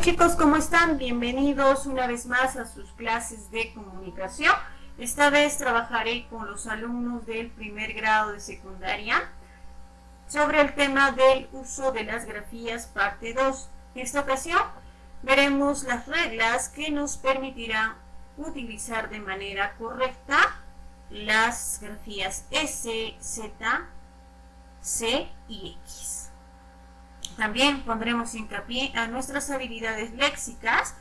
chicos, ¿cómo están? Bienvenidos una vez más a sus clases de comunicación. Esta vez trabajaré con los alumnos del primer grado de secundaria sobre el tema del uso de las grafías parte 2. En esta ocasión veremos las reglas que nos permitirán utilizar de manera correcta las grafías S, Z, C y X. También pondremos hincapié a nuestras habilidades léxicas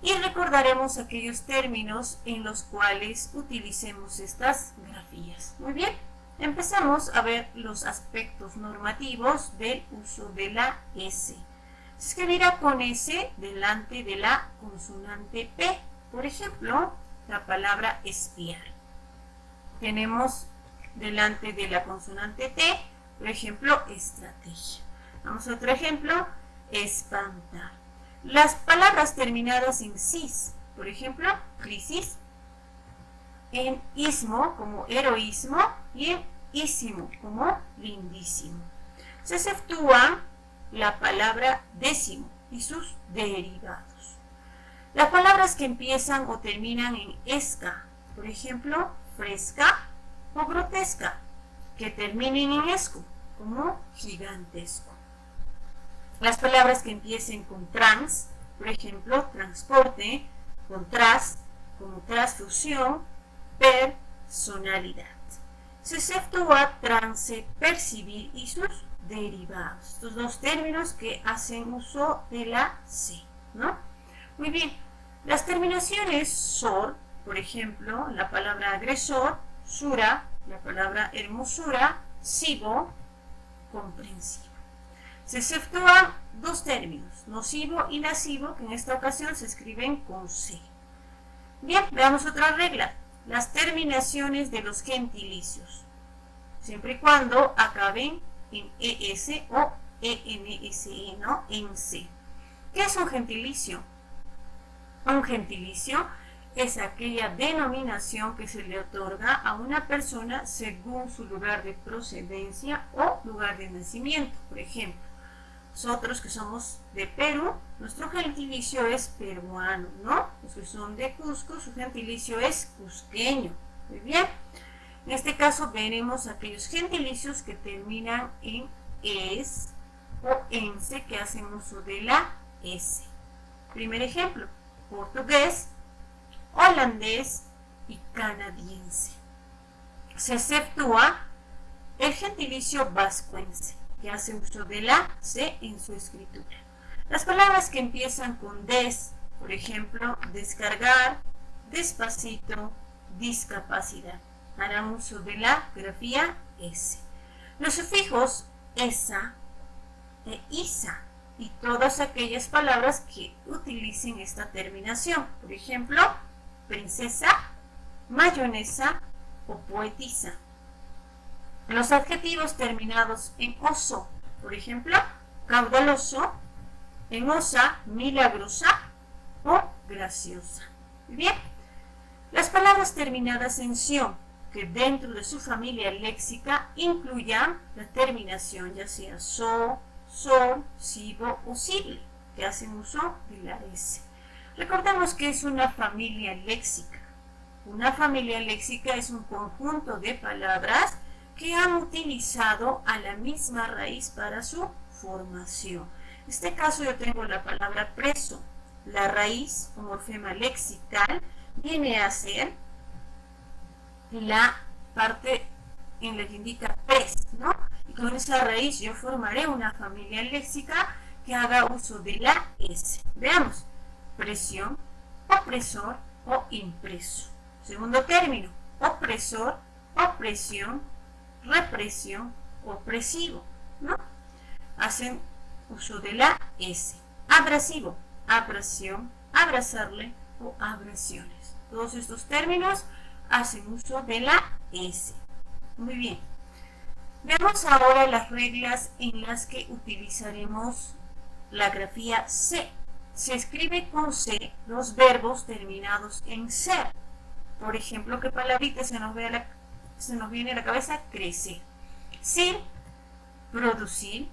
y recordaremos aquellos términos en los cuales utilicemos estas grafías. Muy bien, empezamos a ver los aspectos normativos del uso de la S. Se escribirá con S delante de la consonante P. Por ejemplo, la palabra espiar. Tenemos delante de la consonante T, por ejemplo, estrategia. Vamos a otro ejemplo, espantar. Las palabras terminadas en cis, por ejemplo, crisis, en ismo como heroísmo y en ísimo como lindísimo. Se exceptúa la palabra décimo y sus derivados. Las palabras que empiezan o terminan en esca, por ejemplo, fresca o grotesca, que terminen en esco, como gigantesco. Las palabras que empiecen con trans, por ejemplo, transporte, con tras, como transfusión, personalidad. Se exceptúa trance, percibir y sus derivados. Estos dos términos que hacen uso de la C, ¿no? Muy bien. Las terminaciones sor, por ejemplo, la palabra agresor, sura, la palabra hermosura, sivo, comprensivo. Se exceptúan dos términos, nocivo y lascivo, que en esta ocasión se escriben con C. Bien, veamos otra regla. Las terminaciones de los gentilicios, siempre y cuando acaben en ES o ENSE, ¿no? En C. ¿Qué es un gentilicio? Un gentilicio es aquella denominación que se le otorga a una persona según su lugar de procedencia o lugar de nacimiento. Por ejemplo, nosotros que somos de Perú, nuestro gentilicio es peruano, ¿no? Los que son de Cusco, su gentilicio es cusqueño. Muy bien. En este caso veremos aquellos gentilicios que terminan en es o ense, que hacen uso de la S. Primer ejemplo, portugués, holandés y canadiense. Se exceptúa el gentilicio vascuense, que hace uso de la C en su escritura. Las palabras que empiezan con des, por ejemplo, descargar, despacito, discapacidad, harán uso de la grafía S. Los sufijos esa e isa y todas aquellas palabras que utilicen esta terminación, por ejemplo, princesa, mayonesa o poetisa. Los adjetivos terminados en oso, por ejemplo, caudaloso, en osa, milagrosa o graciosa. Bien, las palabras terminadas en sion, que dentro de su familia léxica incluyan la terminación ya sea so, sol, sibo o sible, que hacen uso de la S. Recordemos que es una familia léxica. Una familia léxica es un conjunto de palabras que han utilizado a la misma raíz para su formación. En este caso yo tengo la palabra preso. La raíz o morfema lexical viene a ser la parte en la que indica pres, ¿no? Y con esa raíz yo formaré una familia léxica que haga uso de la S. Veamos, presión, opresor o impreso. Segundo término, opresor, opresión, represión, opresivo, ¿no? Hacen uso de la S. Abrasivo, abrasión, abrazarle o abrasiones. Todos estos términos hacen uso de la S. Muy bien. Veamos ahora las reglas en las que utilizaremos la grafía C. Se escribe con C los verbos terminados en ser. Por ejemplo, ¿qué palabrita se nos viene a la cabeza? Crecer. Sin, producir,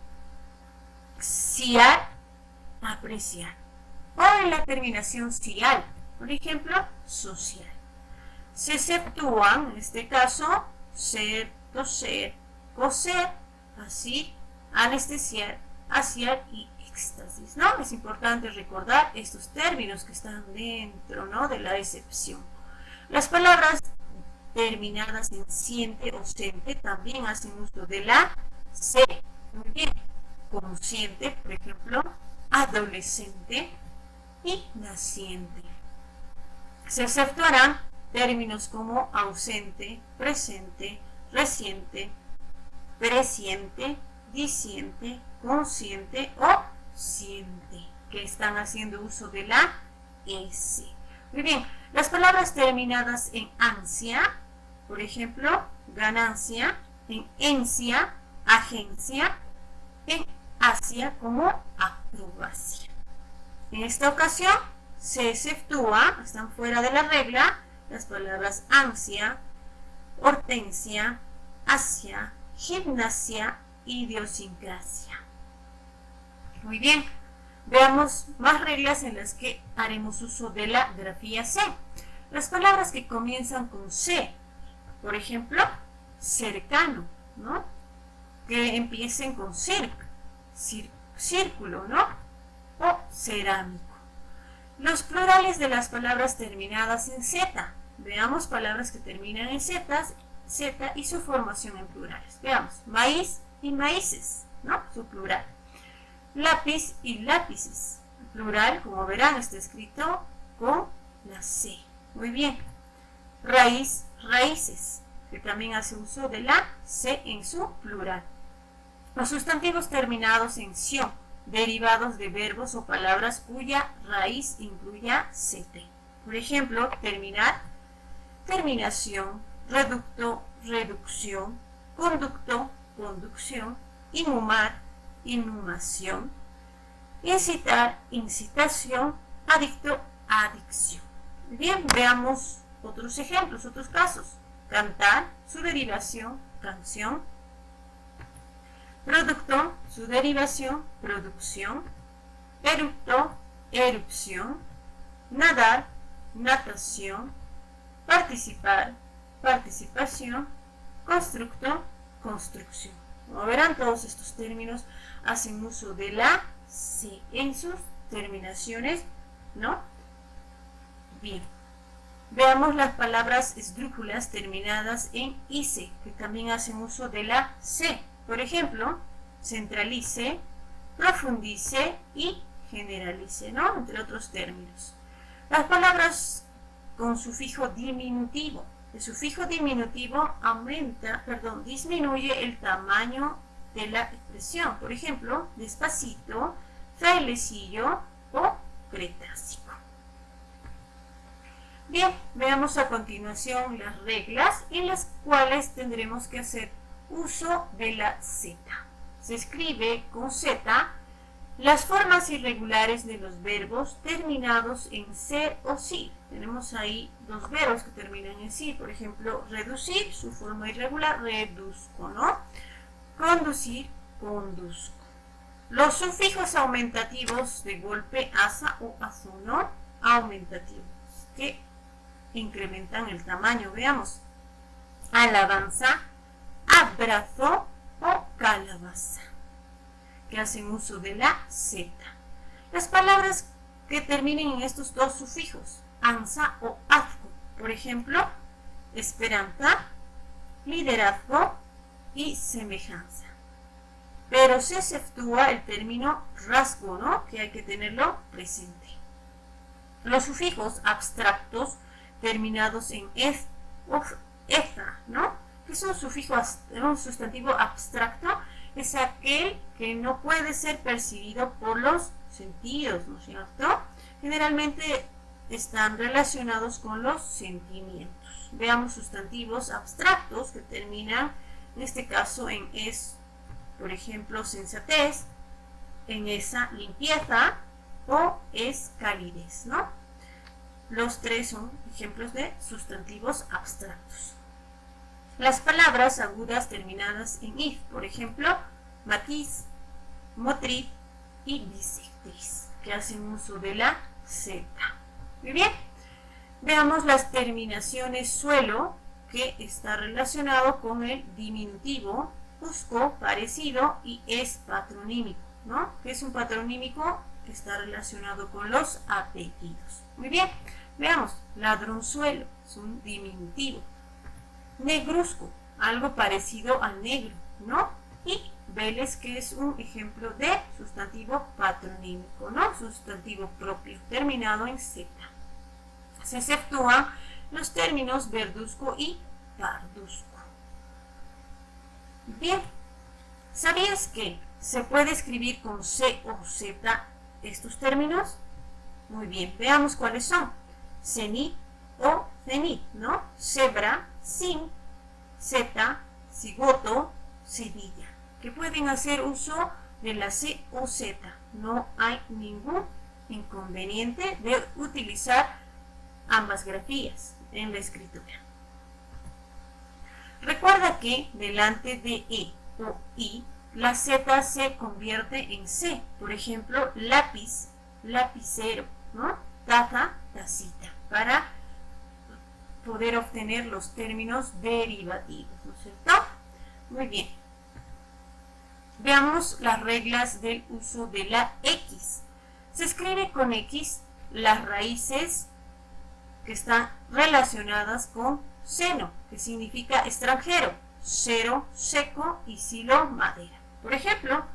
ciar, apreciar. o en la terminación cial, por ejemplo, social. Se exceptúan, en este caso, ser, toser, coser, así, anestesiar, asiar y éxtasis, ¿no? Es importante recordar estos términos que están dentro, ¿no?, de la excepción. Las palabras terminadas en siente o sente también hacen uso de la se. Muy bien. Consciente, por ejemplo, adolescente y naciente. Se exceptuarán términos como ausente, presente, reciente, presciente, diciente, consciente o siente, que están haciendo uso de la S. Muy bien, las palabras terminadas en ansia, por ejemplo, ganancia, en encia, agencia, en asia como acrobacia. En esta ocasión se exceptúa, están fuera de la regla, las palabras ansia, hortensia, asia, gimnasia, idiosincrasia. Muy bien, veamos más reglas en las que haremos uso de la grafía C. Las palabras que comienzan con C, por ejemplo, cercano, ¿no? Que empiecen con círculo, ¿no? O cerámico. Los plurales de las palabras terminadas en Z. Veamos palabras que terminan en Z y su formación en plurales. Veamos, maíz y maíces, ¿no? Su plural. Lápiz y lápices. Plural, como verán, está escrito con la C. Muy bien. Raíz, raíces, que también hace uso de la C en su plural. Los sustantivos terminados en ción, derivados de verbos o palabras cuya raíz incluya CT. Por ejemplo, terminar, terminación, reducto, reducción, conducto, conducción, inhumar, inhumación, incitar, incitación, adicto, adicción. Bien, veamos otros ejemplos, otros casos. Cantar, su derivación, canción. Producto, su derivación, producción. Eructo, erupción. Nadar, natación. Participar, participación. Constructo, construcción. Como verán, todos estos términos hacen uso de la C en sus terminaciones, ¿no? Bien. Veamos las palabras esdrújulas terminadas en ICE, que también hacen uso de la C. Por ejemplo, centralice, profundice y generalice, ¿no? Entre otros términos. Las palabras con sufijo diminutivo. El sufijo diminutivo disminuye el tamaño de la expresión. Por ejemplo, despacito, frailecillo o cretácico. Bien, veamos a continuación las reglas en las cuales tendremos que hacer uso de la Z. Se escribe con Z las formas irregulares de los verbos terminados en ser o sir. Tenemos ahí dos verbos que terminan en sir. Por ejemplo, reducir, su forma irregular, reduzco, ¿no? Conducir, conduzco. Los sufijos aumentativos de golpe, asa o azuno, aumentativos, que incrementan el tamaño. Veamos. Alabanza, abrazo o calabaza, que hacen uso de la Z. Las palabras que terminen en estos dos sufijos, ansa o azco, por ejemplo, esperanza, liderazgo y semejanza. Pero se exceptúa el término rasgo, ¿no? Que hay que tenerlo presente. Los sufijos abstractos terminados en ez o eza, ¿no? Que es un sustantivo abstracto, es aquel que no puede ser percibido por los sentidos, ¿no es cierto? Generalmente están relacionados con los sentimientos. Veamos sustantivos abstractos que terminan, en este caso, en es, por ejemplo, sensatez, en esa, limpieza, o es calidez, ¿no? Los tres son ejemplos de sustantivos abstractos. Las palabras agudas terminadas en if, por ejemplo, matiz, motriz y bisectriz, que hacen uso de la Z. Muy bien. Veamos las terminaciones suelo, que está relacionado con el diminutivo, Cusco, parecido, y es patronímico, ¿no? ¿Qué es un patronímico? Está relacionado con los apellidos. Muy bien. Veamos, ladronzuelo es un diminutivo. Negruzco, algo parecido al negro, ¿no? Y Vélez, que es un ejemplo de sustantivo patronímico, ¿no? Sustantivo propio, terminado en Z. Se exceptúan los términos verduzco y parduzco. Bien, ¿sabías que se puede escribir con C o Z estos términos? Muy bien, veamos cuáles son. Cenit o cenit, ¿no? Cebra, sin, Z, cigoto, Sevilla, que pueden hacer uso de la C o Z. No hay ningún inconveniente de utilizar ambas grafías en la escritura. Recuerda que delante de E o I, la Z se convierte en C. Por ejemplo, lápiz, lapicero, ¿no? Taza, tacita, para poder obtener los términos derivativos, ¿no es cierto? Muy bien. Veamos las reglas del uso de la X. Se escribe con X las raíces que están relacionadas con seno, que significa extranjero, cero, seco y silo, madera. Por ejemplo,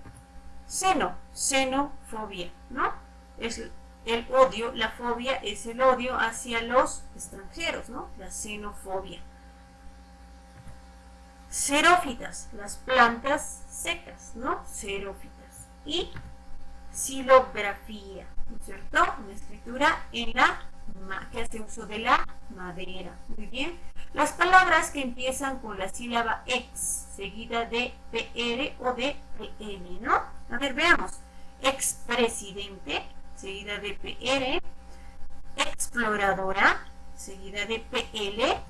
seno, xenofobia, ¿no? Es el odio, la fobia es el odio hacia los extranjeros, ¿no? La xenofobia. Xerófitas, las plantas secas, ¿no? Xerófitas. Y xilografía, ¿no es cierto? Una escritura en la que hace uso de la madera. Muy bien. Las palabras que empiezan con la sílaba ex, seguida de PR o de PL, ¿no? A ver, veamos. Expresidente, seguida de PR. Exploradora, seguida de PL.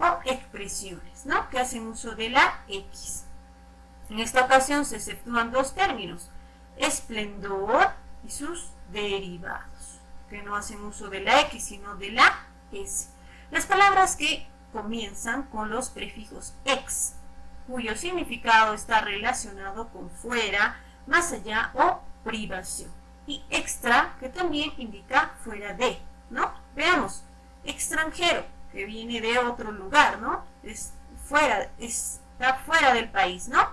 O expresiones, ¿no? Que hacen uso de la X. En esta ocasión se exceptúan dos términos. Esplendor y sus derivados, que no hacen uso de la X, sino de la S. Las palabras que comienzan con los prefijos ex, cuyo significado está relacionado con fuera, más allá o privación. Y extra, que también indica fuera de, ¿no? Veamos, extranjero, que viene de otro lugar, ¿no? Está fuera del país, ¿no?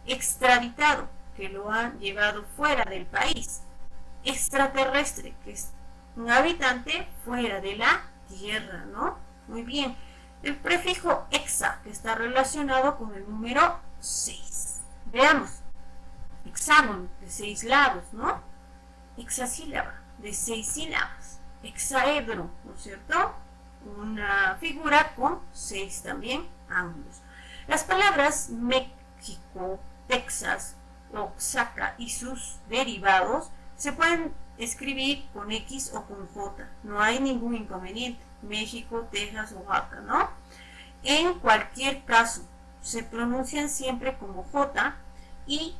Extraditado, que lo han llevado fuera del país. Extraterrestre, que es un habitante fuera de la Tierra, ¿no? Muy bien. El prefijo exa, que está relacionado con el número 6. Veamos. Hexágono, de 6 lados, ¿no? Hexasílaba, de 6 sílabas. Hexaedro, ¿no es cierto? Una figura con 6 también ángulos. Las palabras México, Texas, Oaxaca y sus derivados se pueden escribir con X o con J. No hay ningún inconveniente. México, Texas, Oaxaca, ¿no? En cualquier caso, se pronuncian siempre como J y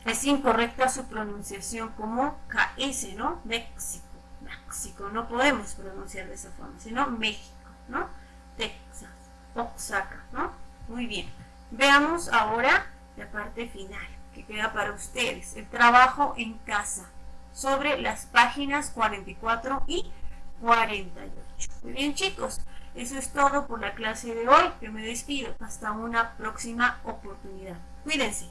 es incorrecta su pronunciación como KS, ¿no? México, no podemos pronunciar de esa forma, sino México, ¿no? Texas, Oaxaca, ¿no? Muy bien. Veamos ahora la parte final que queda para ustedes, el trabajo en casa, sobre las páginas 44 y 48. Muy bien, chicos, eso es todo por la clase de hoy, que me despido. Hasta una próxima oportunidad. Cuídense.